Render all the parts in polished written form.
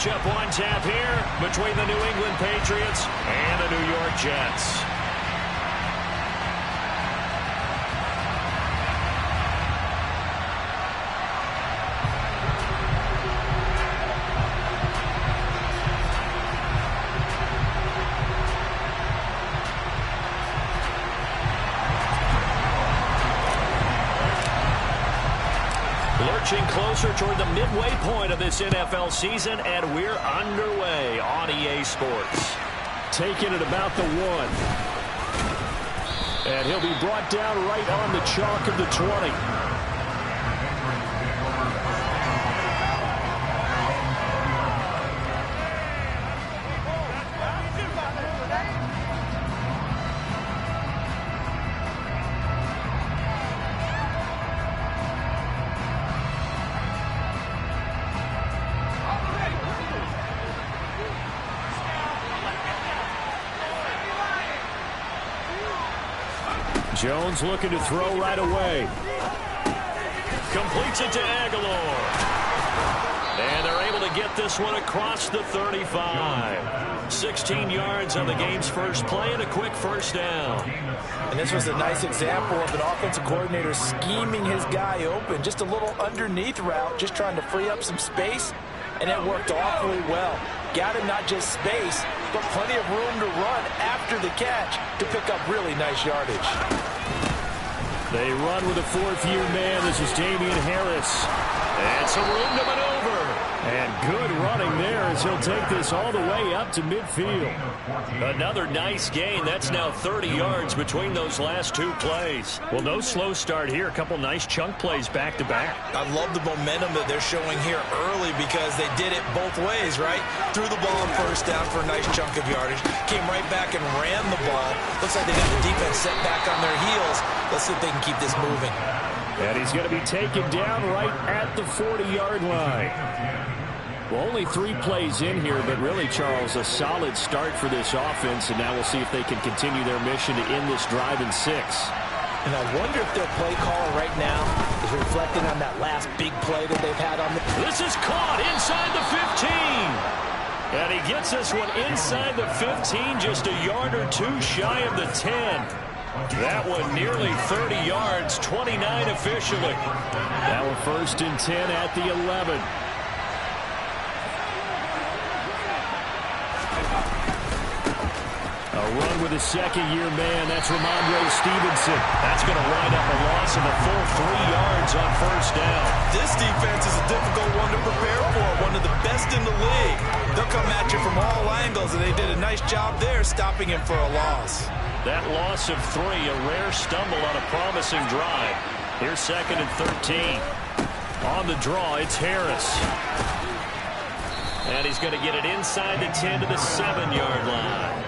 matchup on tap here between the New England Patriots and the New York Jets. Lurching closer toward the midway point of this NFL season, and we're underway on EA Sports. Taking it about the 1. And he'll be brought down right on the chalk of the 20. Jones looking to throw right away. Completes it to Aguilar. And they're able to get this one across the 35. 16 yards on the game's first play and a quick first down. And this was a nice example of an offensive coordinator scheming his guy open. Just a little underneath route, just trying to free up some space. And it worked awfully well. Got him not just space, but plenty of room to run after the catch to pick up really nice yardage. They run with a fourth-year man. This is Damian Harris. And some room to maneuver. And good running there as he'll take this all the way up to midfield. Another nice gain. That's now 30 yards between those last two plays. Well, no slow start here. A couple nice chunk plays back-to-back. I love the momentum that they're showing here early because they did it both ways, right? Threw the ball on first down for a nice chunk of yardage. Came right back and ran the ball. Looks like they got the defense set back on their heels. Let's see if they can keep this moving. And he's going to be taken down right at the 40-yard line. Well, only 3 plays in here, but really, Charles, a solid start for this offense, and now we'll see if they can continue their mission to end this drive in 6. And I wonder if their play caller right now is reflecting on that last big play that they've had on the... This is caught inside the 15. And he gets this one inside the 15, just a yard or two shy of the 10. That one nearly 30 yards, 29 officially. Now a 1st and 10 at the 11. A run with a second-year man. That's Ramondre Stevenson. That's going to wind up a loss of a full 3 yards on first down. This defense is a difficult one to prepare for, one of the best in the league. They'll come at you from all angles, and they did a nice job there stopping him for a loss. That loss of 3, a rare stumble on a promising drive. Here's 2nd and 13. On the draw, it's Harris. And he's going to get it inside the 10 to the 7-yard line.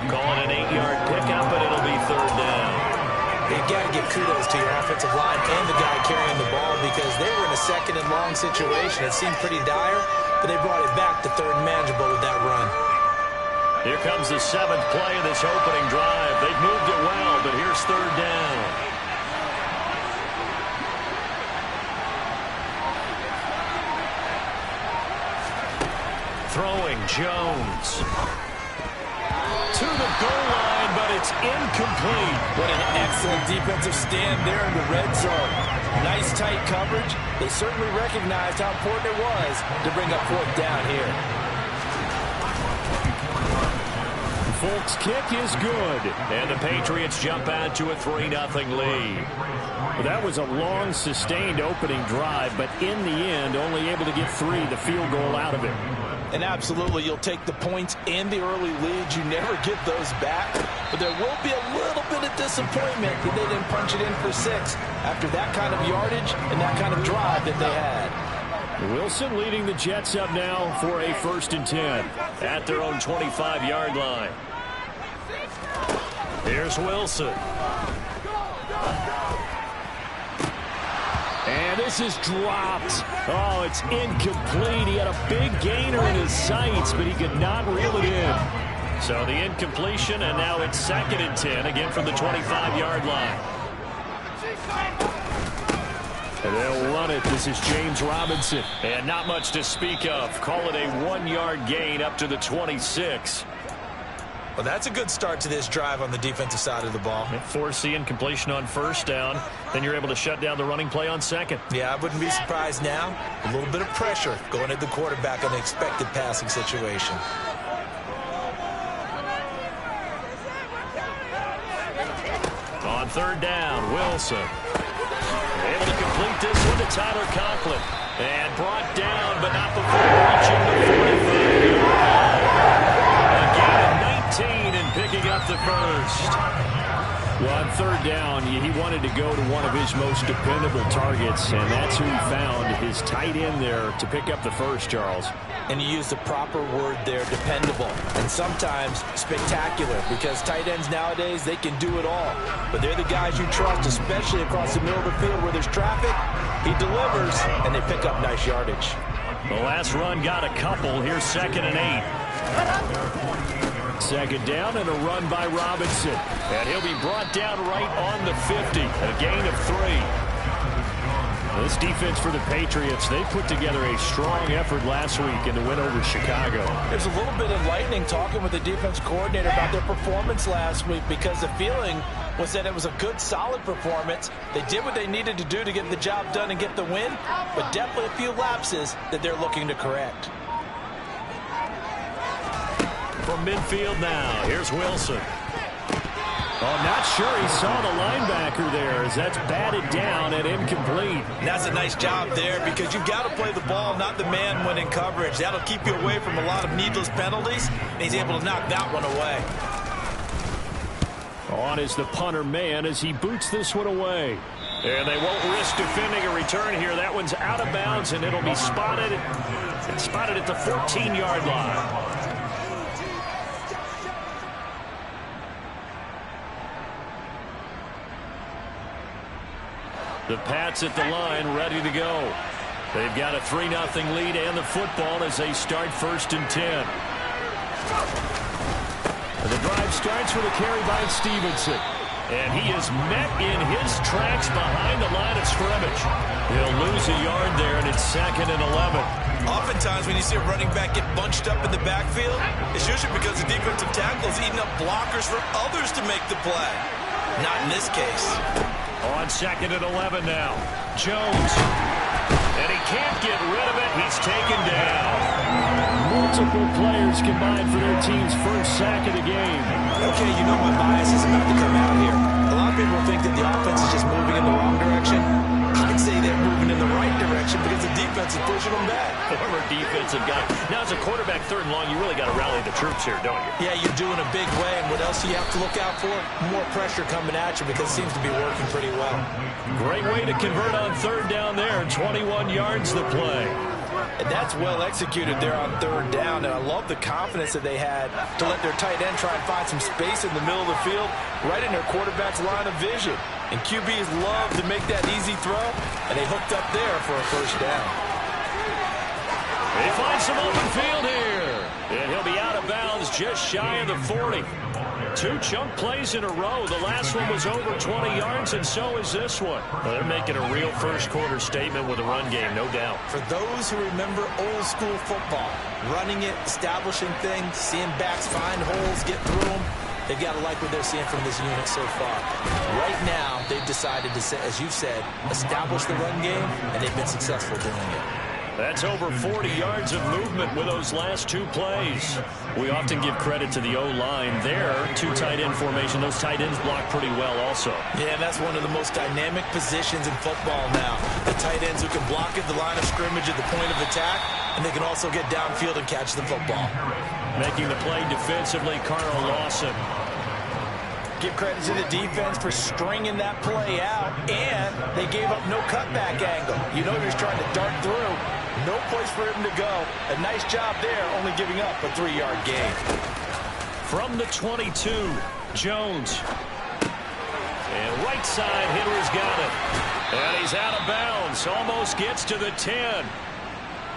Calling an 8-yard pickup, but it'll be 3rd down. You've got to give kudos to your offensive line and the guy carrying the ball because they were in a 2nd and long situation. It seemed pretty dire, but they brought it back to 3rd and manageable with that run. Here comes the 7th play of this opening drive. They've moved it well, but here's 3rd down. Throwing Jones. To the goal line, but it's incomplete. What an excellent defensive stand there in the red zone. Nice tight coverage. They certainly recognized how important it was to bring up 4th down here. Folk's kick is good. And the Patriots jump out to a 3-0 lead. Well, that was a long, sustained opening drive, but in the end, only able to get 3, the field goal out of it. And absolutely, you'll take the points and the early leads. You never get those back. But there will be a little bit of disappointment that they didn't punch it in for 6 after that kind of yardage and that kind of drive that they had. Wilson leading the Jets up now for a 1st and 10. At their own 25-yard line. Here's Wilson. And this is dropped. Oh, it's incomplete. He had a big gainer in his sights, but he could not reel it in. So the incompletion, and now it's 2nd and 10, again from the 25-yard line. And they'll run it. This is James Robinson. And not much to speak of. Call it a 1-yard gain up to the 26. Well, that's a good start to this drive on the defensive side of the ball. Forcing incompletion on first down. Then you're able to shut down the running play on second. Yeah, I wouldn't be surprised now. A little bit of pressure going at the quarterback on an expected passing situation. On third down, Wilson. Able to complete this one to Tyler Conklin. And brought down, but not before reaching the 45. Again, 19 and picking up the first. Well, on third down, he wanted to go to one of his most dependable targets, and that's who he found, his tight end there, to pick up the first, Charles. And you use the proper word there, dependable, and sometimes spectacular, because tight ends nowadays, they can do it all. But they're the guys you trust, especially across the middle of the field where there's traffic. He delivers, and they pick up nice yardage. The last run got a couple. Here's 2nd and 8. Second down and a run by Robinson. And he'll be brought down right on the 50. A gain of 3. This defense for the Patriots, they put together a strong effort last week in the win over Chicago. There's a little bit enlightening talking with the defense coordinator about their performance last week, because the feeling was that it was a good, solid performance. They did what they needed to do to get the job done and get the win, but definitely a few lapses that they're looking to correct. From midfield now, here's Wilson. Oh, not sure he saw the linebacker there as that's batted down and incomplete. And that's a nice job there, because you've got to play the ball, not the man when in coverage. That'll keep you away from a lot of needless penalties, and he's able to knock that one away. On is the punter man as he boots this one away. And they won't risk defending a return here. That one's out of bounds, and it'll be spotted at the 14-yard line. The Pats at the line, ready to go. They've got a 3-0 lead and the football as they start 1st and 10. And the drive starts with a carry by Stevenson. And he is met in his tracks behind the line of scrimmage. He'll lose a yard there, and it's 2nd and 11. Oftentimes when you see a running back get bunched up in the backfield, it's usually because the defensive tackle is eating up blockers for others to make the play. Not in this case. On 2nd and 11 now. Jones. And he can't get rid of it. He's taken down. Multiple players combined for their team's first sack of the game. Okay, you know my bias is about to come out here. A lot of people think that the offense is just moving in the wrong direction. I'd say they're moving in the right direction because the defense is pushing them back. Former defensive guy. Now, as a quarterback 3rd and long, you really got to rally the troops here, don't you? Yeah, you're doing a big way, and what else do you have to look out for? More pressure coming at you, because it seems to be working pretty well. Great way to convert on 3rd down there. 21 yards the play. And that's well executed there on 3rd down, and I love the confidence that they had to let their tight end try and find some space in the middle of the field, right in their quarterback's line of vision. And QBs love to make that easy throw, and they hooked up there for a 1st down. They find some open field here, and he'll be out of bounds just shy of the 40. 2 chunk plays in a row. The last one was over 20 yards, and so is this one. Well, they're making a real first-quarter statement with a run game, no doubt. For those who remember old-school football, running it, establishing things, seeing backs find holes, get through them, they've got to like what they're seeing from this unit so far. Right now, they've decided to, as you said, establish the run game, and they've been successful doing it. That's over 40 yards of movement with those last 2 plays. We often give credit to the O-line there. 2 tight end formation. Those tight ends block pretty well also. Yeah, and that's one of the most dynamic positions in football now. The tight ends who can block at the line of scrimmage at the point of attack, and they can also get downfield and catch the football. Making the play defensively, Carl Lawson. Give credit to the defense for stringing that play out, and they gave up no cutback angle. You know, he's trying to dart through. No place for him to go. A nice job there, only giving up a 3-yard gain. From the 22, Jones. And right side, hitter's got it. And he's out of bounds. Almost gets to the 10.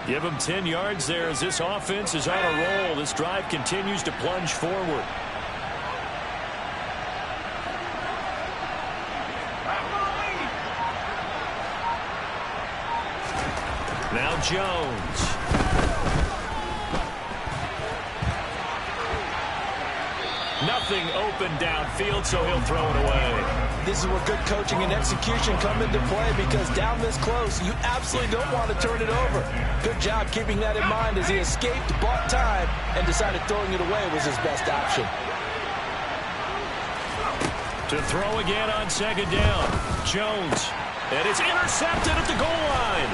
Give him 10 yards there as this offense is on a roll. This drive continues to plunge forward. Jones. Nothing open downfield, so he'll throw it away. This is where good coaching and execution come into play, because down this close, you absolutely don't want to turn it over. Good job keeping that in mind as he escaped, bought time, and decided throwing it away was his best option. To throw again on second down. Jones. And it's intercepted at the goal line.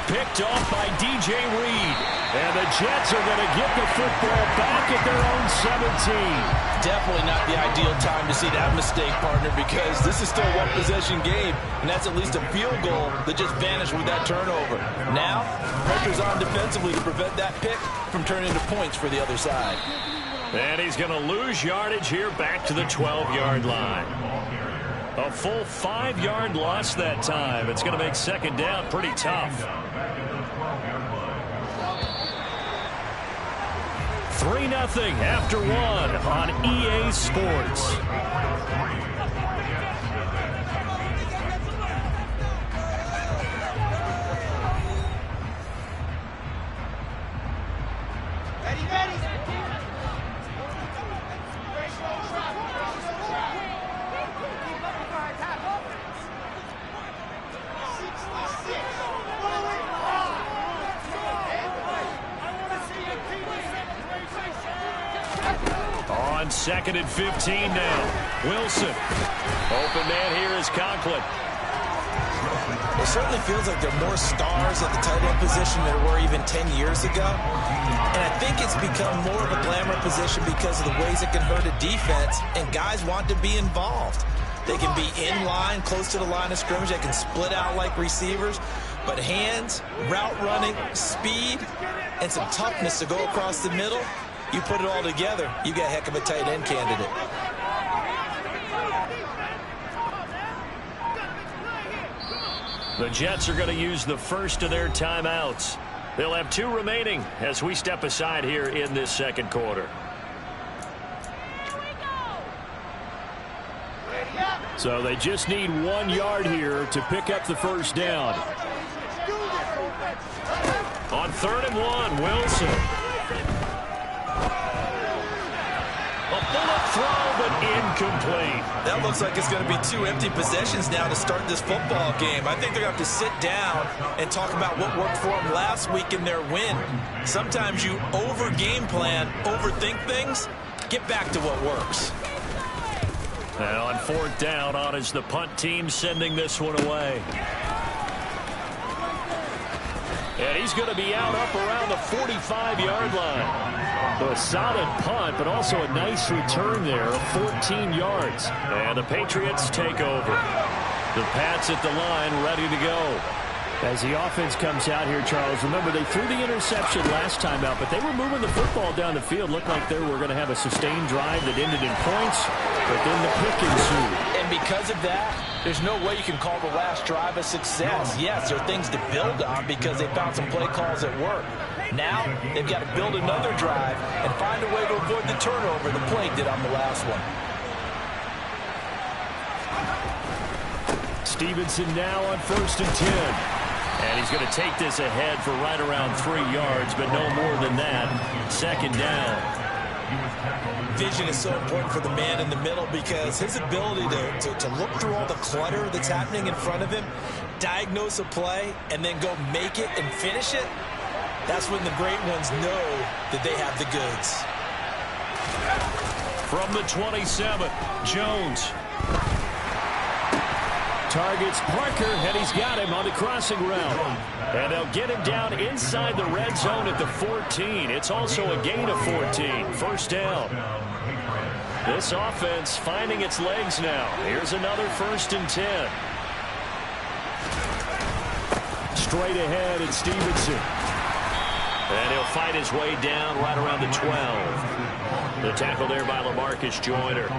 Picked off by DJ Reed. And the Jets are going to get the football back at their own 17. Definitely not the ideal time to see that mistake, partner, because this is still a one-possession game, and that's at least a field goal that just vanished with that turnover. Now, pressure's on defensively to prevent that pick from turning into points for the other side. And he's going to lose yardage here back to the 12-yard line. A full 5-yard loss that time. It's going to make second down pretty tough. 3-0 after 1 on EA Sports. On 2nd and 15 now. Wilson. Open man here is Conklin. It certainly feels like there are more stars at the tight end position than there were even 10 years ago. And I think it's become more of a glamour position because of the ways it can hurt a defense, and guys want to be involved. They can be in line, close to the line of scrimmage. They can split out like receivers. But hands, route running, speed, and some toughness to go across the middle, you put it all together, you got a heck of a tight end candidate. The Jets are going to use the first of their timeouts. They'll have 2 remaining as we step aside here in this second quarter. So they just need 1 yard here to pick up the first down. On 3rd and 1, Wilson. A bullet throw, but incomplete. That looks like it's going to be 2 empty possessions now to start this football game. I think they're going to have to sit down and talk about what worked for them last week in their win. Sometimes you over-game plan, overthink things, get back to what works. And on 4th down, on is the punt team sending this one away. And he's going to be out up around the 45-yard line. So a solid punt, but also a nice return there of 14 yards. And the Patriots take over. The Pats at the line, ready to go. As the offense comes out here, Charles, remember they threw the interception last time out, but they were moving the football down the field. Looked like they were going to have a sustained drive that ended in points, but then the pick ensued. And because of that, there's no way you can call the last drive a success. Yes, there are things to build on because they found some play calls that work. Now, they've got to build another drive and find a way to avoid the turnover the play did on the last one. Stevenson now on 1st and 10. And he's going to take this ahead for right around 3 yards, but no more than that. 2nd down. Vision is so important for the man in the middle because his ability to look through all the clutter that's happening in front of him, diagnose a play, and then go make it and finish it, that's when the great ones know that they have the goods. From the 27, Jones. Targets Parker, and he's got him on the crossing route. And they'll get him down inside the red zone at the 14. It's also a gain of 14. 1st down. This offense finding its legs now. Here's another 1st and 10. Straight ahead, it's Stevenson. And he'll fight his way down right around the 12. The tackle there by LaMarcus Joyner.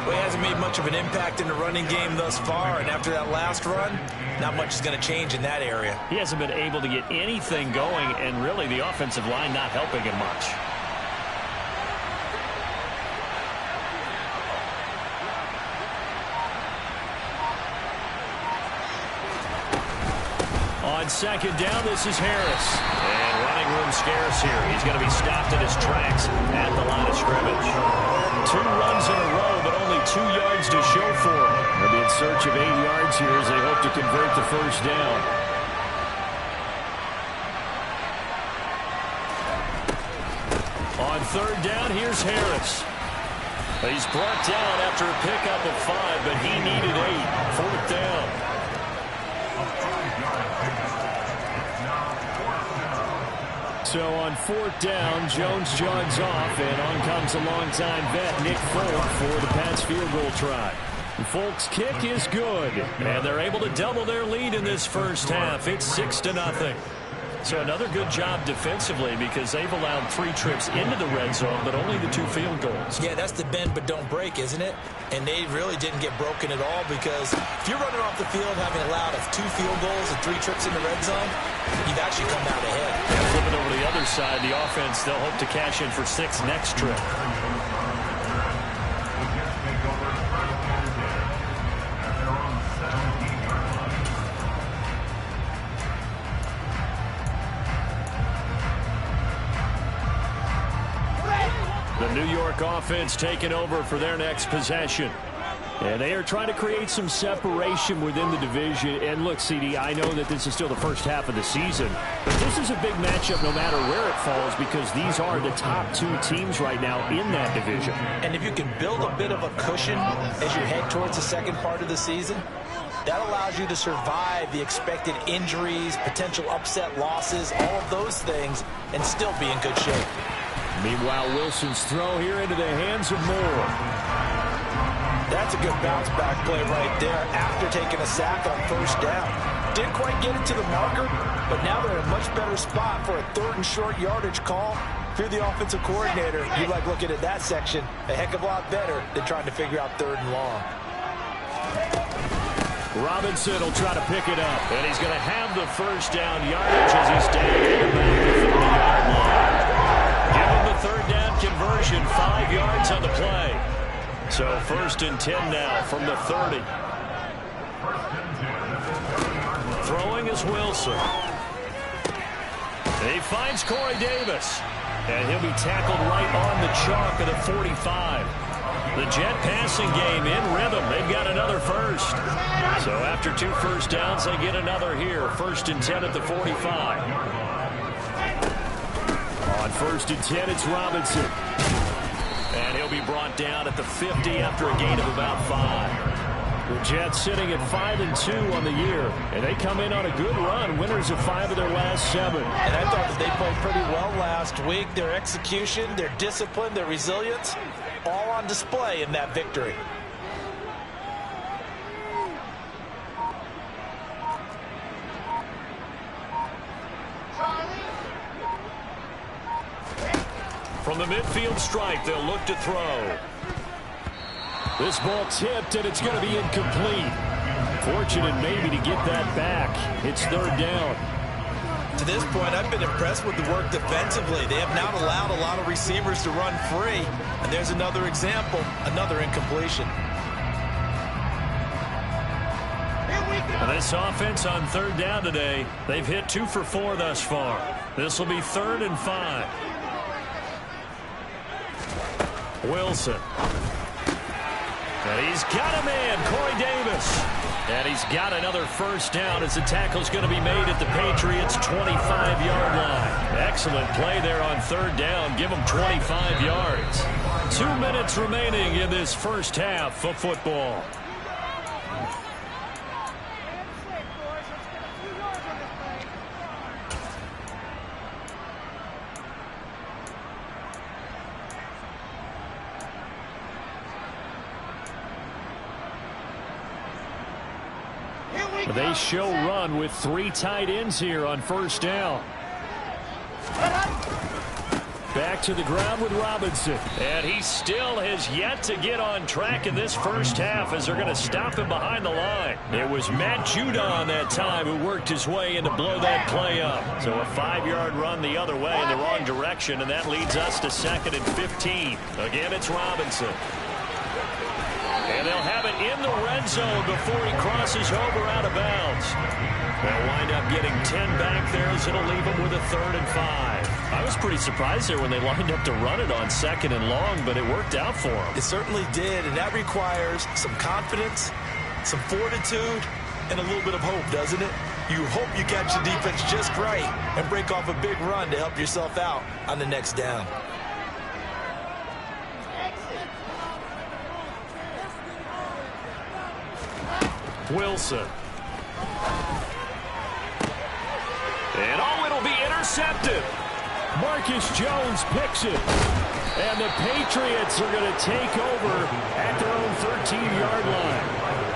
Well, he hasn't made much of an impact in the running game thus far, and after that last run, not much is going to change in that area. He hasn't been able to get anything going, and really the offensive line not helping him much. On On second down, this is Harris. And running room scarce here. He's going to be stopped in his tracks at the line of scrimmage. 2 runs in a row, but only 2 yards to show for him. They'll be in search of 8 yards here as they hope to convert the first down. On third down, here's Harris. He's brought down after a pickup of 5, but he needed 8. Fourth down. So on fourth down, Jones jogs off, and on comes a longtime vet, Nick Folk, for the Pats field goal try. Folk's kick is good, and they're able to double their lead in this first half. It's 6-0. So another good job defensively because they've allowed 3 trips into the red zone, but only the 2 field goals. Yeah, that's the bend but don't break, isn't it? And they really didn't get broken at all because if you're running off the field having allowed 2 field goals and 3 trips in the red zone, you've actually come out ahead. Yeah, flipping over to the other side, the offense, they'll hope to cash in for 6 next trip. The New York offense taking over for their next possession. And they are trying to create some separation within the division. And look, CD, I know that this is still the first half of the season, but this is a big matchup no matter where it falls because these are the top 2 teams right now in that division. And if you can build a bit of a cushion as you head towards the second part of the season, that allows you to survive the expected injuries, potential upset losses, all of those things, and still be in good shape. Meanwhile, Wilson's throw here into the hands of Moore. That's a good bounce-back play right there after taking a sack on first down. Didn't quite get it to the marker, but now they're in a much better spot for a 3rd and short yardage call. If you're the offensive coordinator, you like looking at that section a heck of a lot better than trying to figure out 3rd and long. Robinson will try to pick it up. And he's going to have the first down yardage as he's down at about the 30-yard line. Give him the 3rd down conversion, 5 yards on the play. So 1st and 10 now from the 30. Throwing is Wilson. He finds Corey Davis. And he'll be tackled right on the chalk of the 45. The Jet passing game in rhythm. They've got another first. So after 2 first downs, they get another here. 1st and 10 at the 45. On 1st and 10, it's Robinson. And he'll be brought down at the 50 after a gain of about 5. The Jets sitting at 5-2 on the year, and they come in on a good run, winners of 5 of their last 7. And I thought that they played pretty well last week. Their execution, their discipline, their resilience, all on display in that victory. From the midfield stripe, they'll look to throw. This ball tipped, and it's going to be incomplete. Fortunate maybe to get that back. It's 3rd down. To this point, I've been impressed with the work defensively. They have not allowed a lot of receivers to run free. And there's another example, another incompletion. And this offense on 3rd down today, they've hit 2 for 4 thus far. This will be 3rd and 5. Wilson. And he's got a man, Corey Davis. And he's got another first down as the tackle's going to be made at the Patriots' 25-yard line. Excellent play there on 3rd down. Give them 25 yards. 2 minutes remaining in this first half of football. They show run with 3 tight ends here on first down. Back to the ground with Robinson. And he still has yet to get on track in this first half as they're going to stop him behind the line. It was Matt Judon that time who worked his way in to blow that play up. So a 5-yard run the other way in the wrong direction, and that leads us to 2nd and 15. Again, it's Robinson. And And they'll have it in the red zone before he crosses over out of bounds. They'll wind up getting 10 back there as it'll leave them with a 3rd and 5. I was pretty surprised there when they lined up to run it on 2nd and long, but it worked out for them. It certainly did, and that requires some confidence, some fortitude, and a little bit of hope, doesn't it? You hope you catch the defense just right and break off a big run to help yourself out on the next down. Wilson. And oh, it'll be intercepted. Marcus Jones picks it. And the Patriots are going to take over at their own 13-yard line.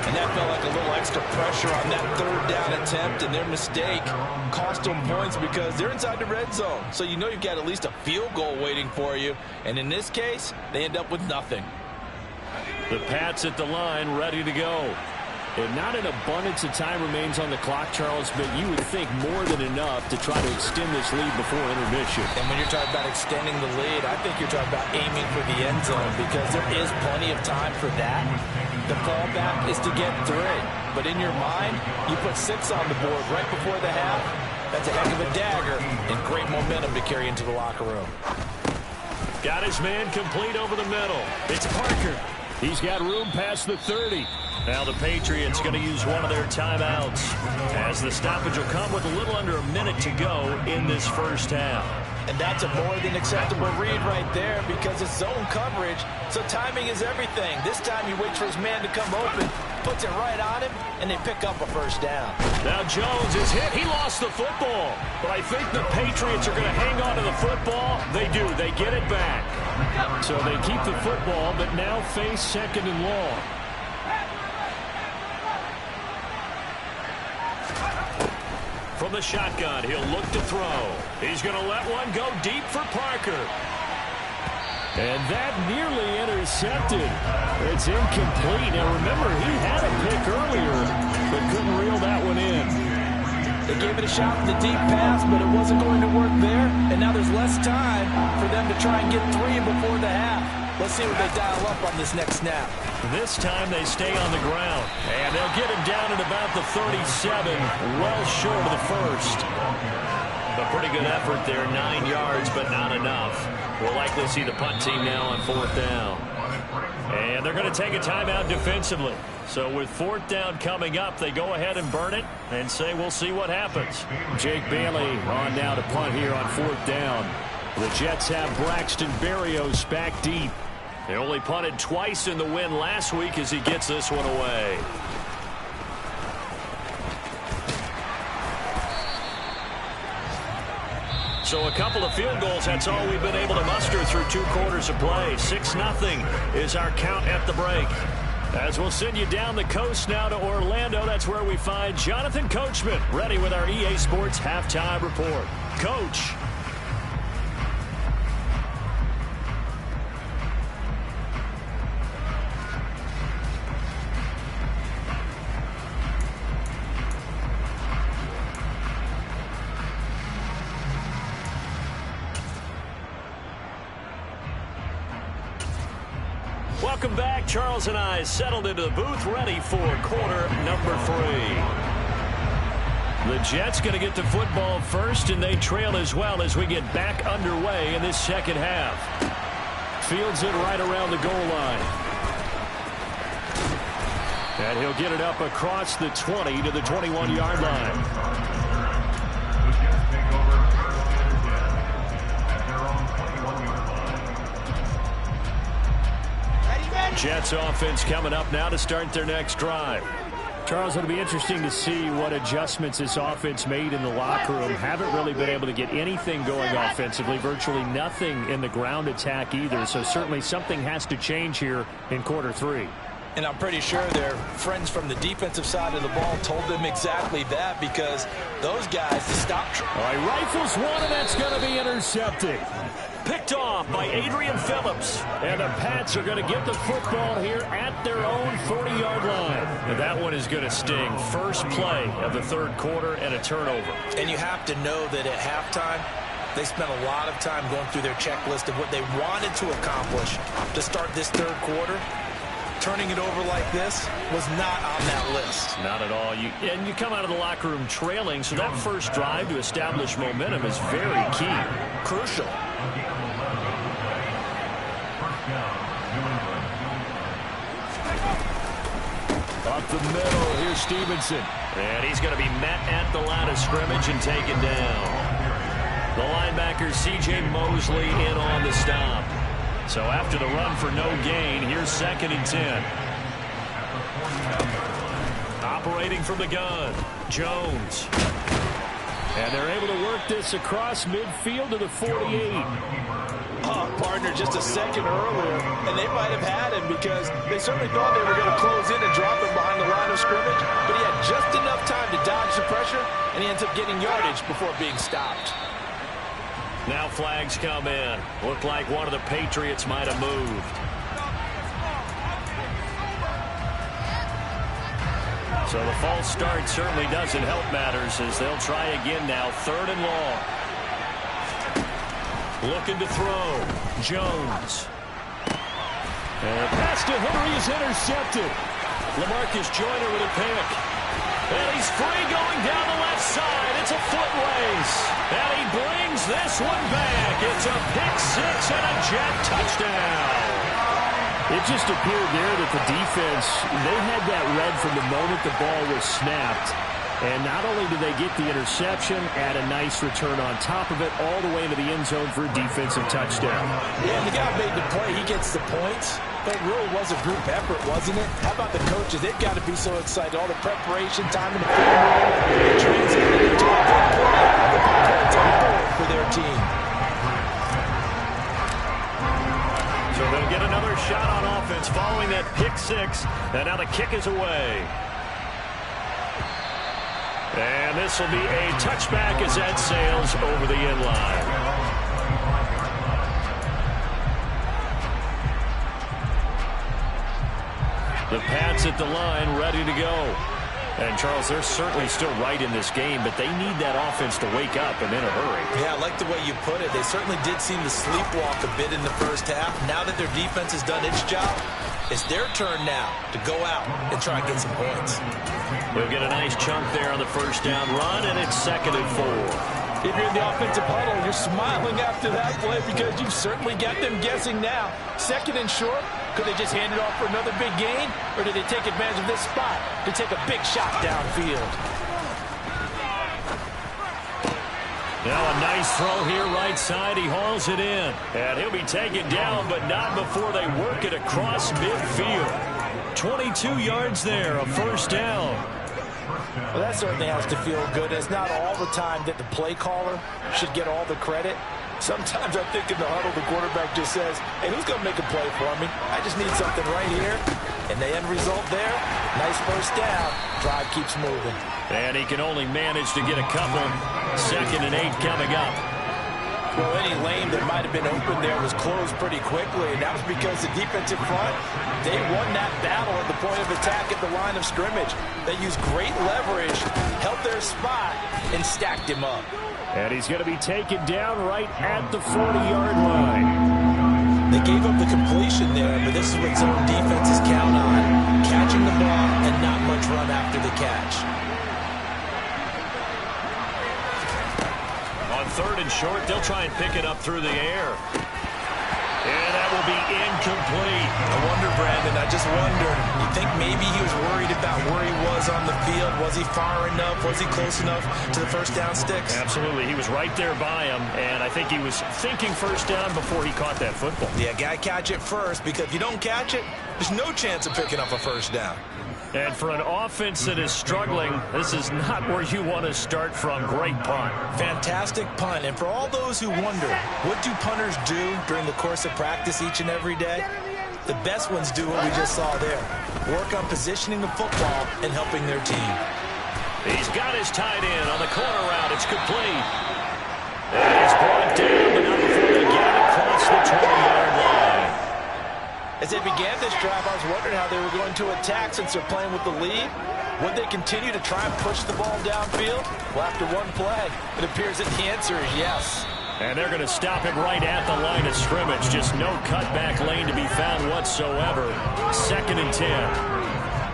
And that felt like a little extra pressure on that 3rd down attempt, and their mistake cost them points because they're inside the red zone. So you know you've got at least a field goal waiting for you. And in this case, they end up with nothing. The Pats at the line, ready to go. And not an abundance of time remains on the clock, Charles, but you would think more than enough to try to extend this lead before intermission. And when you're talking about extending the lead, I think you're talking about aiming for the end zone because there is plenty of time for that. The fallback is to get 3. But in your mind, you put 6 on the board right before the half. That's a heck of a dagger and great momentum to carry into the locker room. Got his man complete over the middle. It's Parker. He's got room past the 30. Now the Patriots going to use one of their timeouts as the stoppage will come with a little under a minute to go in this first half. And that's a more than acceptable read right there because it's zone coverage, so timing is everything. This time he waits for his man to come open, puts it right on him, and they pick up a 1st down. Now Jones is hit. He lost the football. But I think the Patriots are going to hang on to the football. They do. They get it back. So they keep the football, but now face 2nd and long. From the shotgun, he'll look to throw. He's going to let one go deep for Parker. And that nearly intercepted. It's incomplete. Now remember, he had a pick earlier, but couldn't reel that one in. They gave it a shot with the deep pass, but it wasn't going to work there. And now there's less time for them to try and get 3 before the half. Let's see what they dial up on this next snap. This time they stay on the ground. And they'll get him down at about the 37, well short of the 1st. A pretty good effort there, 9 yards, but not enough. We'll likely see the punt team now on 4th down. And they're going to take a timeout defensively. So with 4th down coming up, they go ahead and burn it and say we'll see what happens. Jake Bailey on now to punt here on 4th down. The Jets have Braxton Berrios back deep. They only punted twice in the win last week as he gets this one away. So a couple of field goals, that's all we've been able to muster through 2 quarters of play. 6-0 is our count at the break. As we'll send you down the coast now to Orlando, that's where we find Jonathan Coachman, ready with our EA Sports Halftime Report. Coach. Welcome back. Charles and I settled into the booth, ready for quarter number 3. The Jets going to get the football first, and they trail as well as we get back underway in this second half. Fields it right around the goal line. And he'll get it up across the 20 to the 21-yard line. Jets offense coming up now to start their next drive. Charles, it'll be interesting to see what adjustments this offense made in the locker room. Haven't really been able to get anything going offensively, virtually nothing in the ground attack either. So certainly something has to change here in quarter 3. And I'm pretty sure their friends from the defensive side of the ball told them exactly that because those guys to stop. All right, rifles one, and that's going to be intercepted. Picked off by Adrian Phillips. And the Pats are going to get the football here at their own 40-yard line. And that one is going to sting. First play of the 3rd quarter and a turnover. And you have to know that at halftime, they spent a lot of time going through their checklist of what they wanted to accomplish to start this 3rd quarter. turning it over like this was not on that list. Not at all. And you come out of the locker room trailing, so that first drive to establish momentum is very key. Crucial. Up the middle, here's Stevenson. And he's going to be met at the line of scrimmage and taken down. The linebacker, C.J. Mosley, in on the stop. So after the run for no gain, here's 2nd and 10. Operating from the gun, Jones. And they're able to work this across midfield to the 48. Oh, partner, just a second earlier, and they might have had him because they certainly thought they were going to close in and drop him behind the line of scrimmage, but he had just enough time to dodge the pressure, and he ends up getting yardage before being stopped. Now flags come in. Looked like one of the Patriots might have moved. So the false start certainly doesn't help matters as they'll try again now. 3rd and long. Looking to throw. Jones. And pass to Henry is intercepted. LaMarcus Joyner with a pick. And he's free going down the left side. It's a foot race. And he brings this one back. It's a pick 6 and a jet touchdown. It just appeared there that the defense, they had that read from the moment the ball was snapped. And not only did they get the interception, add a nice return on top of it, all the way into the end zone for a defensive touchdown. Yeah, the guy made the play. He gets the points. But it really was a group effort, wasn't it? How about the coaches? They've got to be so excited. All the preparation, time in the film room, translated into a big play. The points on the board for their team. So they'll get another shot on offense following that pick 6. And now the kick is away. And this will be a touchback as that sails over the end line. The Pats at the line, ready to go. And, Charles, they're certainly still right in this game, but they need that offense to wake up and in a hurry. Yeah, I like the way you put it. They certainly did seem to sleepwalk a bit in the first half. Now that their defense has done its job, it's their turn now to go out and try and get some points. They'll get a nice chunk there on the first down run, and it's 2nd and 4. If you're in the offensive huddle, you're smiling after that play because you've certainly got them guessing now. 2nd and short. Could they just hand it off for another big gain? Or did they take advantage of this spot to take a big shot downfield? Now a nice throw here right side. He hauls it in. And he'll be taken down, but not before they work it across midfield. 22 yards there, a first down. Well, that certainly has to feel good. It's not all the time that the play caller should get all the credit. Sometimes I think in the huddle, the quarterback just says, hey, who's going to make a play for me? I just need something right here. And the end result there, nice first down. Drive keeps moving. And he can only manage to get a couple. 2nd and 8 coming up. Well, any lane that might have been open there was closed pretty quickly, and that was because the defensive front, they won that battle at the point of attack at the line of scrimmage. They used great leverage, held their spot, and stacked him up. And he's going to be taken down right at the 40-yard line. They gave up the completion there, but this is what zone defenses count on, catching the ball and not much run after the catch. On 3rd and short, they'll try and pick it up through the air. And that will be incomplete. I wonder, Brandon, I just wonder, you think maybe he was worried about where he was on the field? Was he far enough? Was he close enough to the first down sticks? Absolutely. He was right there by him, and I think he was thinking first down before he caught that football. Yeah, got to catch it first, because if you don't catch it, there's no chance of picking up a first down. And for an offense that is struggling, this is not where you want to start from. Great punt. Fantastic punt. And for all those who wonder, what do punters do during the course of practice each and every day? The best ones do what we just saw there. Work on positioning the football and helping their team. He's got his tight end on the corner route. It's complete. And he's brought down, but not before they get it across the 20-yard line. As they began this drive, I was wondering how they were going to attack since they're playing with the lead. Would they continue to try and push the ball downfield? Well, after one play, it appears that the answer is yes. And they're going to stop him right at the line of scrimmage. Just no cutback lane to be found whatsoever. 2nd and 10.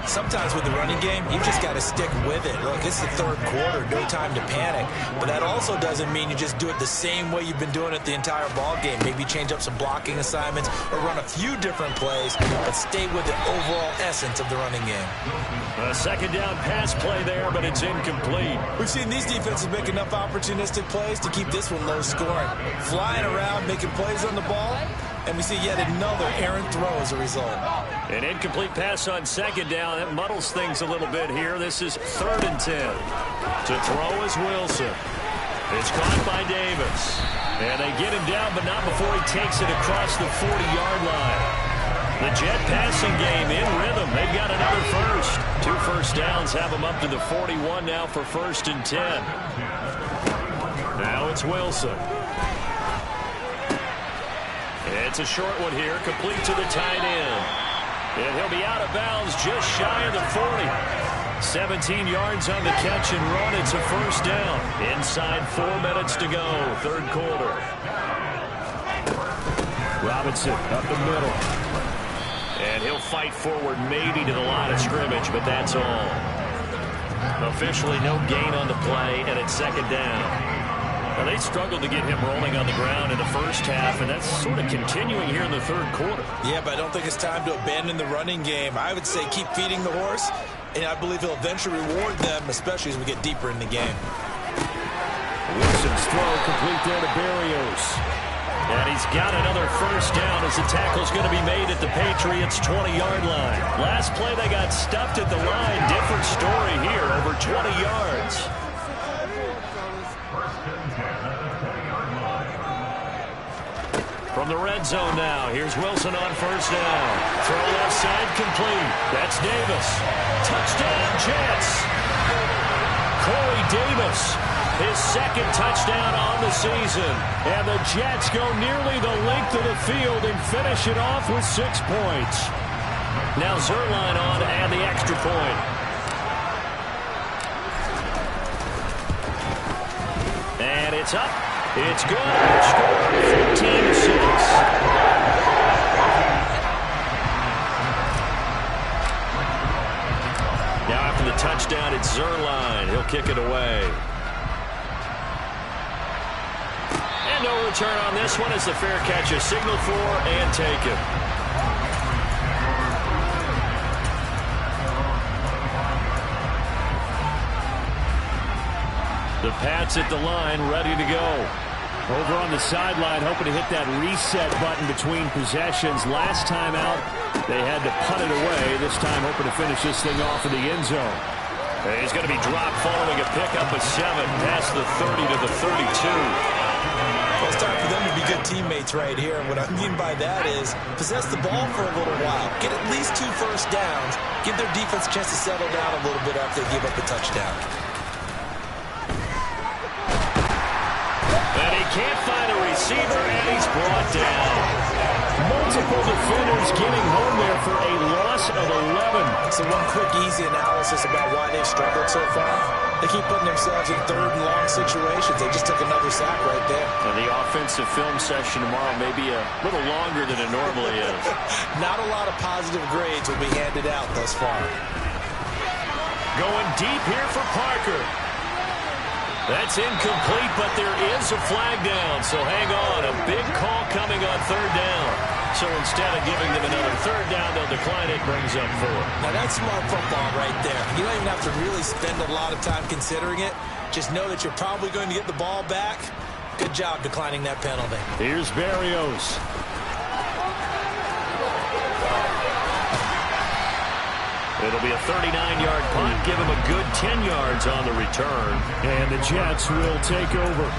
Sometimes with the running game, you just got to stick with it. Look, it's the 3rd quarter, no time to panic. But that also doesn't mean you just do it the same way you've been doing it the entire ball game. Maybe change up some blocking assignments or run a few different plays, but stay with the overall essence of the running game. A 2nd down pass play there, but it's incomplete. We've seen these defenses make enough opportunistic plays to keep this one low scoring. Flying around, making plays on the ball, and we see yet another errant throw as a result. An incomplete pass on 2nd down. That muddles things a little bit here. This is 3rd and 10. To throw is Wilson. It's caught by Davis. And they get him down, but not before he takes it across the 40-yard line. The Jet passing game in rhythm. They've got another first. 2 first downs have them up to the 41 now for 1st and 10. Now it's Wilson. It's a short one here, complete to the tight end. And he'll be out of bounds just shy of the 40. 17 yards on the catch and run. It's a first down. Inside 4 minutes to go, 3rd quarter. Robinson up the middle. And he'll fight forward maybe to the line of scrimmage, but that's all. Officially no gain on the play, and it's 2nd down. Now, they struggled to get him rolling on the ground in the first half, and that's sort of continuing here in the 3rd quarter. Yeah, but I don't think it's time to abandon the running game. I would say keep feeding the horse, and I believe he'll eventually reward them, especially as we get deeper in the game. Wilson's throw complete there to Berrios. And he's got another first down as the tackle's going to be made at the Patriots' 20-yard line. Last play, they got stuffed at the line. Different story here, over 20 yards. From the red zone now, here's Wilson on first down. Throw left side complete. That's Davis. Touchdown, Jets. Corey Davis, his 2nd touchdown on the season. And the Jets go nearly the length of the field and finish it off with 6 points. Now Zerline on to add the extra point. And it's up. It's good. Score 15-6. Now after the touchdown, it's Zerline. He'll kick it away. And no return on this one as the fair catch is signaled for and taken. The Pats at the line, ready to go. Over on the sideline, hoping to hit that reset button between possessions. Last time out, they had to punt it away. This time, hoping to finish this thing off in the end zone. And he's going to be dropped following a pickup of 7 past the 30 to the 32. Well, it's time for them to be good teammates right here. And what I mean by that is possess the ball for a little while. Get at least 2 first downs. Give their defense a chance to settle down a little bit after they give up the touchdown. Can't find a receiver, and he's brought down. Multiple defenders getting home there for a loss of 11. So one quick, easy analysis about why they've struggled so far. They keep putting themselves in 3rd and long situations. They just took another sack right there. And the offensive film session tomorrow may be a little longer than it normally is. Not a lot of positive grades will be handed out thus far. Going deep here for Parker. That's incomplete, but there is a flag down, so hang on. A big call coming on 3rd down. So instead of giving them another 3rd down, they'll decline it, brings up 4. Now that's smart football right there. You don't even have to really spend a lot of time considering it. Just know that you're probably going to get the ball back. Good job declining that penalty. Here's Berrios. It'll be a 39-yard punt. Give him a good 10 yards on the return. And the Jets will take over.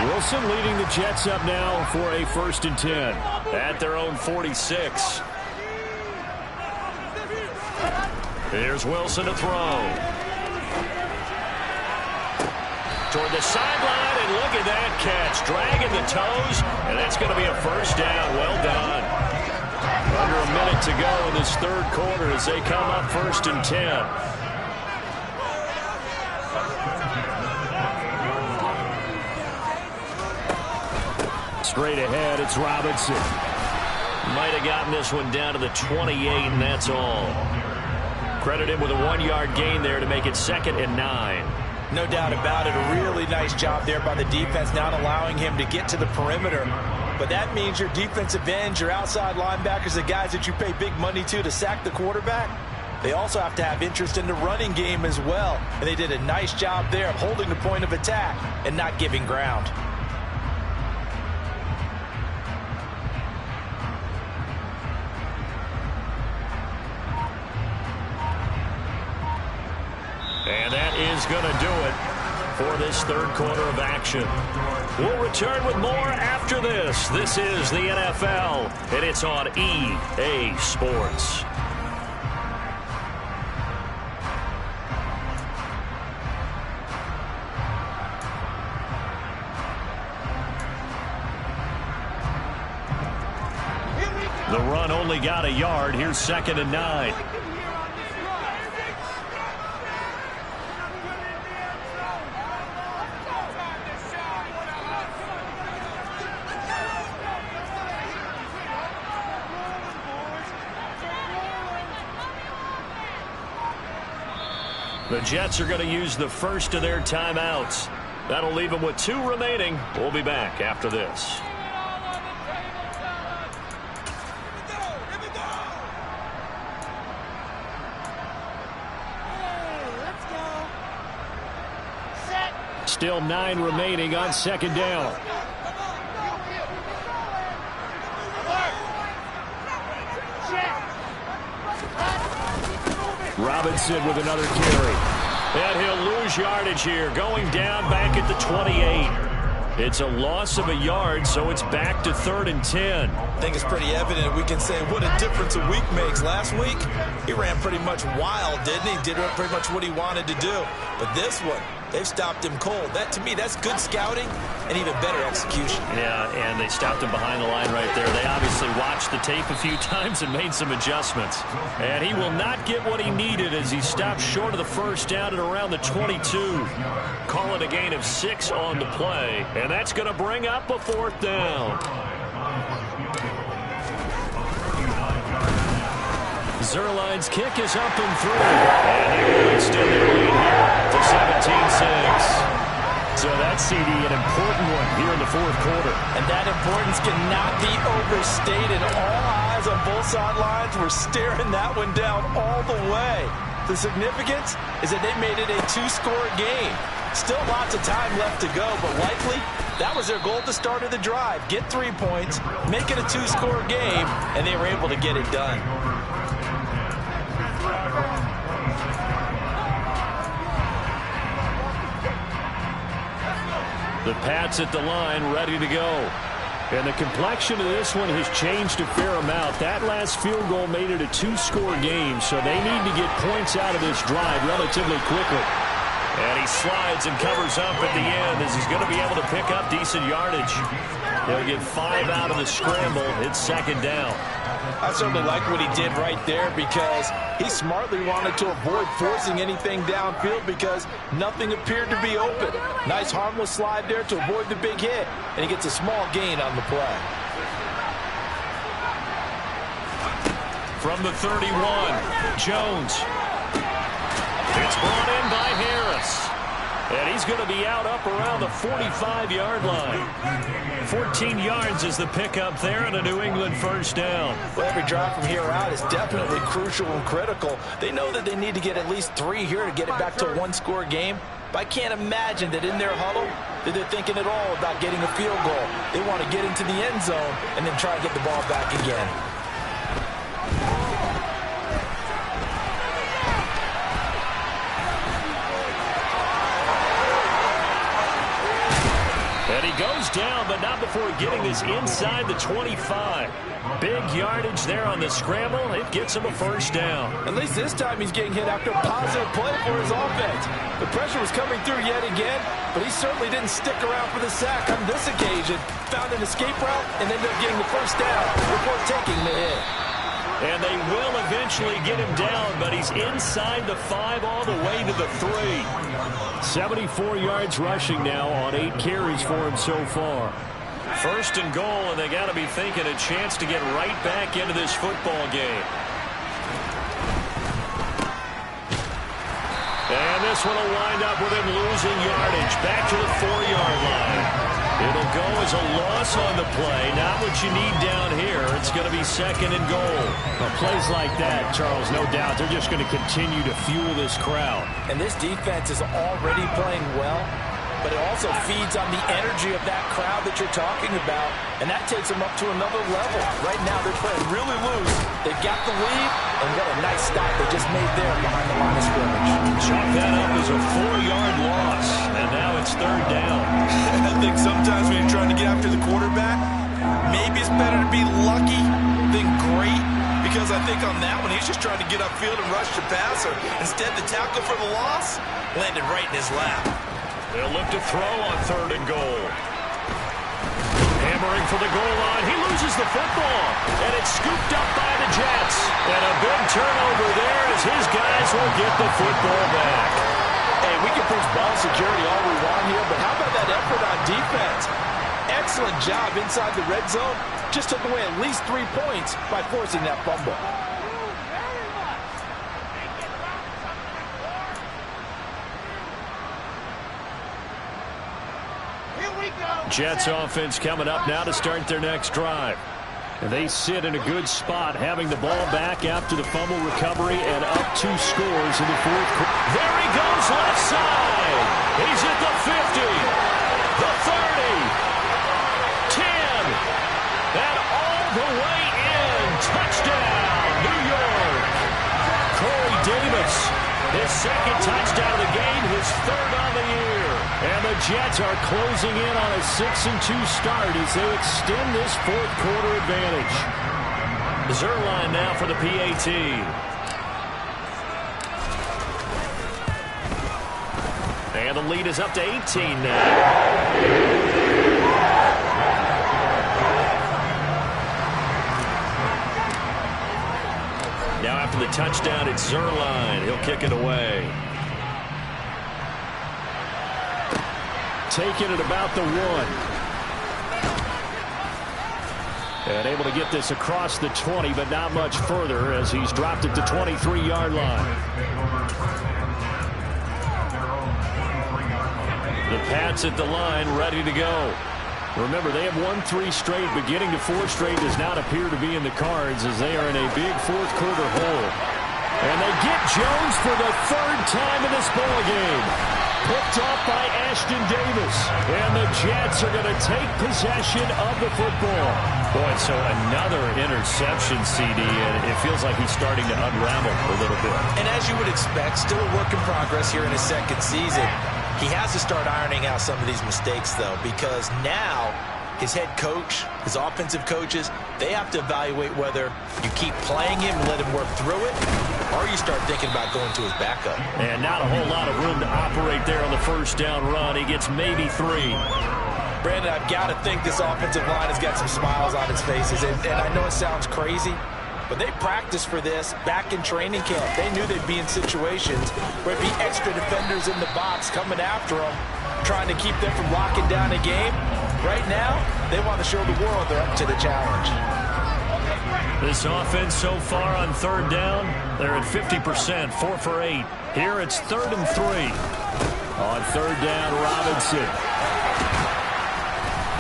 Wilson leading the Jets up now for a 1st and 10. At their own 46. Here's Wilson to throw. Toward the sideline, and look at that catch. Dragging the toes, and that's going to be a first down. Well done. Under a minute to go in this third quarter as they come up 1st and 10. Straight ahead, it's Robinson. Might have gotten this one down to the 28, and that's all. Credit him with a 1-yard gain there to make it 2nd and 9. No doubt about it. A really nice job there by the defense, not allowing him to get to the perimeter. But that means your defensive ends, your outside linebackers, the guys that you pay big money to sack the quarterback, they also have to have interest in the running game as well. And they did a nice job there of holding the point of attack and not giving ground. And that is going to do it for this third quarter of action. We'll return with more after this. This is the NFL, and it's on EA Sports. The run only got a yard. Here's 2nd and 9. The Jets are going to use the first of their timeouts. That'll leave them with 2 remaining. We'll be back after this. Still 9 remaining on 2nd down. Robinson with another carry. And he'll lose yardage here, going down back at the 28. It's a loss of a yard, so it's back to 3rd and 10. I think it's pretty evident. We can say what a difference a week makes. Last week, he ran pretty much wild, didn't he? Did pretty much what he wanted to do. But this one, they've stopped him cold. That, to me, that's good scouting and even better execution. Yeah, and they stopped him behind the line right there. They obviously watched the tape a few times and made some adjustments. And he will not get what he needed as he stopped short of the first down at around the 22. Call it a gain of 6 on the play. And that's going to bring up a 4th down. Zerline's kick is up and through. And he will extend their lead here to 17-6. So that CD, an important one here in the 4th quarter. And that importance cannot be overstated. All eyes on both sidelines were staring that one down all the way. The significance is that they made it a 2-score game. Still lots of time left to go, but likely that was their goal at the start of the drive. Get 3 points, make it a 2-score game, and they were able to get it done. The Pats at the line, ready to go. And the complexion of this one has changed a fair amount. That last field goal made it a 2-score game, so they need to get points out of this drive relatively quickly. And he slides and covers up at the end as he's going to be able to pick up decent yardage. He'll get 5 out of the scramble. It's 2nd down. I certainly like what he did right there because he smartly wanted to avoid forcing anything downfield because nothing appeared to be open. Nice harmless slide there to avoid the big hit, and he gets a small gain on the play. From the 31, Jones. It's brought in by Harris. And he's going to be out up around the 45-yard line. 14 yards is the pickup there and a New England 1st down. Well, every drive from here out is definitely crucial and critical. They know that they need to get at least 3 here to get it back to a 1-score game. But I can't imagine that in their huddle that they're thinking at all about getting a field goal. They want to get into the end zone and then try to get the ball back again. And he goes down, but not before getting this inside the 25. Big yardage there on the scramble. It gets him a 1st down. At least this time he's getting hit after a positive play for his offense. The pressure was coming through yet again, but he certainly didn't stick around for the sack on this occasion. Found an escape route and ended up getting the 1st down before taking the hit. And they will eventually get him down, but he's inside the 5 all the way to the 3. 74 yards rushing now on 8 carries for him so far. First and goal, and they got to be thinking a chance to get right back into this football game. And this one will wind up with him losing yardage back to the 4-yard line. It'll go as a loss on the play. Not what you need down here. It's going to be second and goal. Well, plays like that, Charles, no doubt, they're just going to continue to fuel this crowd. And this defense is already playing well, but it also feeds on the energy of that crowd that you're talking about, and that takes them up to another level. Right now, they're playing really loose. They've got the lead, and what a nice stop they just made there behind the line of scrimmage. Chalk that up as a 4-yard loss, and now it's third down. I think sometimes when you're trying to get after the quarterback, maybe it's better to be lucky than great, because I think on that one, he's just trying to get upfield and rush the passer. Instead, the tackle for the loss landed right in his lap. They'll look to throw on third and goal. Hammering for the goal line. He loses the football, and it's scooped up by the Jets. And a big turnover there as his guys will get the football back. Hey, we can preach ball security all we want here, but how about that effort on defense? Excellent job inside the red zone. Just took away at least 3 points by forcing that fumble. Jets offense coming up now to start their next drive. And they sit in a good spot, having the ball back after the fumble recovery and up 2 scores in the fourth quarter. There he goes left side. He's at the 50, the 30, 10, and all the way in. Touchdown, New York. Corey Davis, his second touchdown of the game, his third on the year. And the Jets are closing in on a 6-2 start as they extend this fourth quarter advantage. Zerline now for the PAT. And the lead is up to 18 now. Now after the touchdown, it's Zerline. He'll kick it away. Taking it about the 1. And able to get this across the 20, but not much further as he's dropped it to 23-yard line. The Pats at the line, ready to go. Remember, they have won 3 straight, but getting to 4 straight does not appear to be in the cards as they are in a big fourth quarter hole. And they get Jones for the 3rd time in this ball game. Picked off by Ashton Davis. And the Jets are going to take possession of the football. Boy, so another interception, CD, and it feels like he's starting to unravel a little bit. And as you would expect, still a work in progress here in his second season. He has to start ironing out some of these mistakes, though, because now his head coach, his offensive coaches, they have to evaluate whether you keep playing him and let him work through it, or you start thinking about going to his backup. And not a whole lot of room to operate there on the first down run. He gets maybe 3. Brandon, I've got to think this offensive line has got some smiles on its faces. And I know it sounds crazy, but they practiced for this back in training camp. They knew they'd be in situations where it'd be extra defenders in the box coming after them, trying to keep them from locking down a game. Right now, they want to show the world they're up to the challenge. This offense so far on third down, they're at 50%, 4 for 8. Here it's 3rd and 3. On third down, Robinson.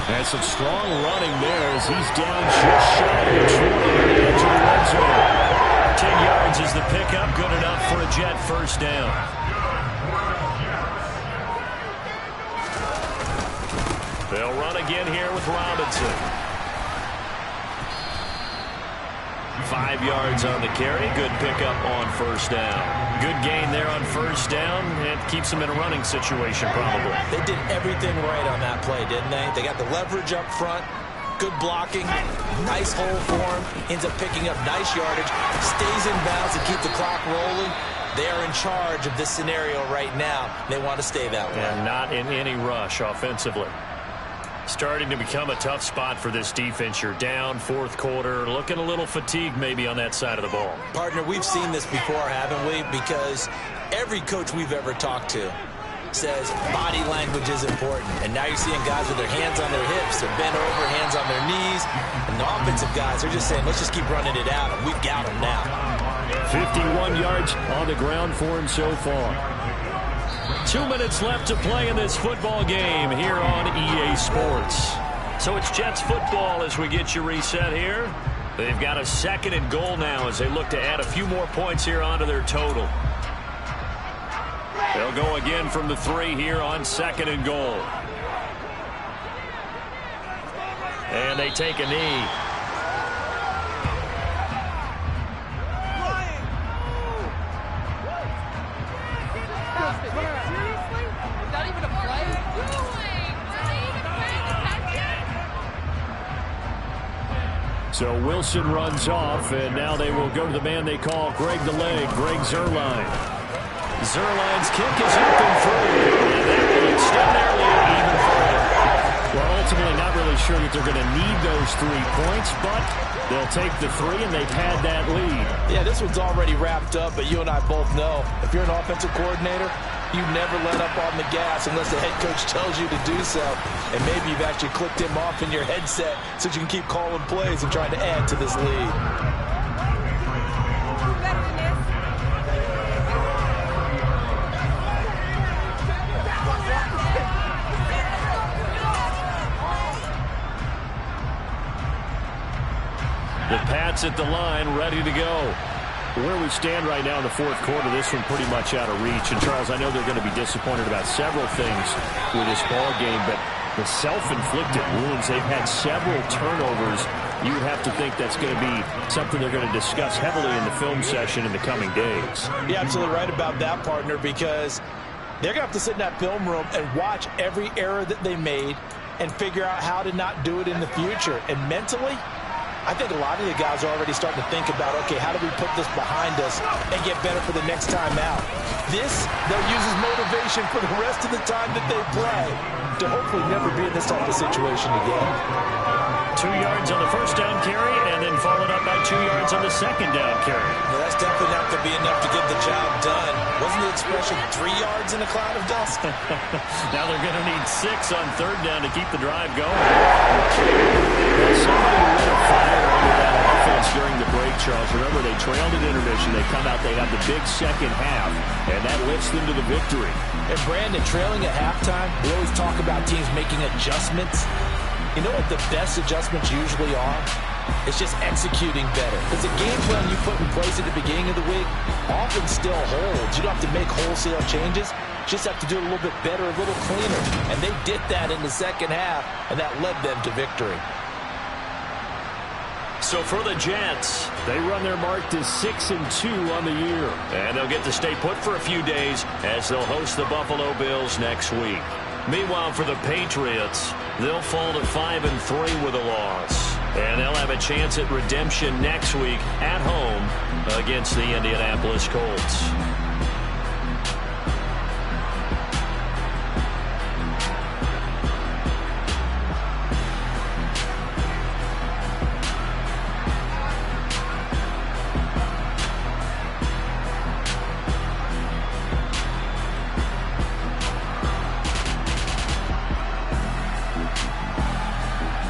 And some strong running there as he's down just shy of the 20 into the red zone. 10 yards is the pickup, good enough for a Jet first down. They'll run again here with Robinson. 5 yards on the carry. Good pickup on first down. Good gain there on first down. It keeps them in a running situation probably. They did everything right on that play, didn't they? They got the leverage up front. Good blocking. Nice hole for him. Ends up picking up nice yardage. Stays in bounds to keep the clock rolling. They are in charge of this scenario right now. They want to stay that way. And not in any rush offensively. Starting to become a tough spot for this defense. You're down fourth quarter, looking a little fatigued maybe on that side of the ball. Partner, we've seen this before, haven't we? Because every coach we've ever talked to says body language is important. And now you're seeing guys with their hands on their hips, they're bent over, hands on their knees. And the offensive guys are just saying, let's just keep running it out, and we've got them now. 51 yards on the ground for him so far. 2 minutes left to play in this football game here on EA Sports. So it's Jets football as we get you reset here. They've got a 2nd and goal now as they look to add a few more points here onto their total. They'll go again from the 3 here on 2nd and goal. And they take a knee. So Wilson runs off, and now they will go to the man they call Greg the Leg, Greg Zuerlein. Zuerlein's kick is up and through, and that will extend their lead even further. Well, ultimately not really sure that they're going to need those 3 points, but they'll take the 3, and they've had that lead. Yeah, this one's already wrapped up, but you and I both know if you're an offensive coordinator, you never let up on the gas unless the head coach tells you to do so. And maybe you've actually clicked him off in your headset so you can keep calling plays and trying to add to this lead. The Pats at the line, ready to go. Where we stand right now in the fourth quarter, this one pretty much out of reach. And, Charles, I know they're going to be disappointed about several things with this ball game, but the self-inflicted wounds, they've had several turnovers. You would have to think that's going to be something they're going to discuss heavily in the film session in the coming days. You're absolutely right about that, partner, because they're going to have to sit in that film room and watch every error that they made and figure out how to not do it in the future. And mentally, I think a lot of the guys are already starting to think about, okay, how do we put this behind us and get better for the next time out? This, they'll use as motivation for the rest of the time that they play to hopefully never be in this type of situation again. 2 yards on the first down carry, and then followed up by 2 yards on the second down carry. Well, that's definitely not going to be enough to get the job done. Wasn't the expression 3 yards in a cloud of dust? Now they're going to need 6 on third down to keep the drive going. Well, somebody lit a fire under that offense during the break, Charles. Remember, they trailed at intermission. They come out, they have the big second half, and that lifts them to the victory. And, Brandon, trailing at halftime, we always talk about teams making adjustments. You know what the best adjustments usually are? It's just executing better. Because the game plan you put in place at the beginning of the week often still holds. You don't have to make wholesale changes. You just have to do it a little bit better, a little cleaner. And they did that in the second half, and that led them to victory. So for the Jets, they run their mark to 6-2 on the year. And they'll get to stay put for a few days as they'll host the Buffalo Bills next week. Meanwhile, for the Patriots, they'll fall to 5-3 with a loss. And they'll have a chance at redemption next week at home against the Indianapolis Colts.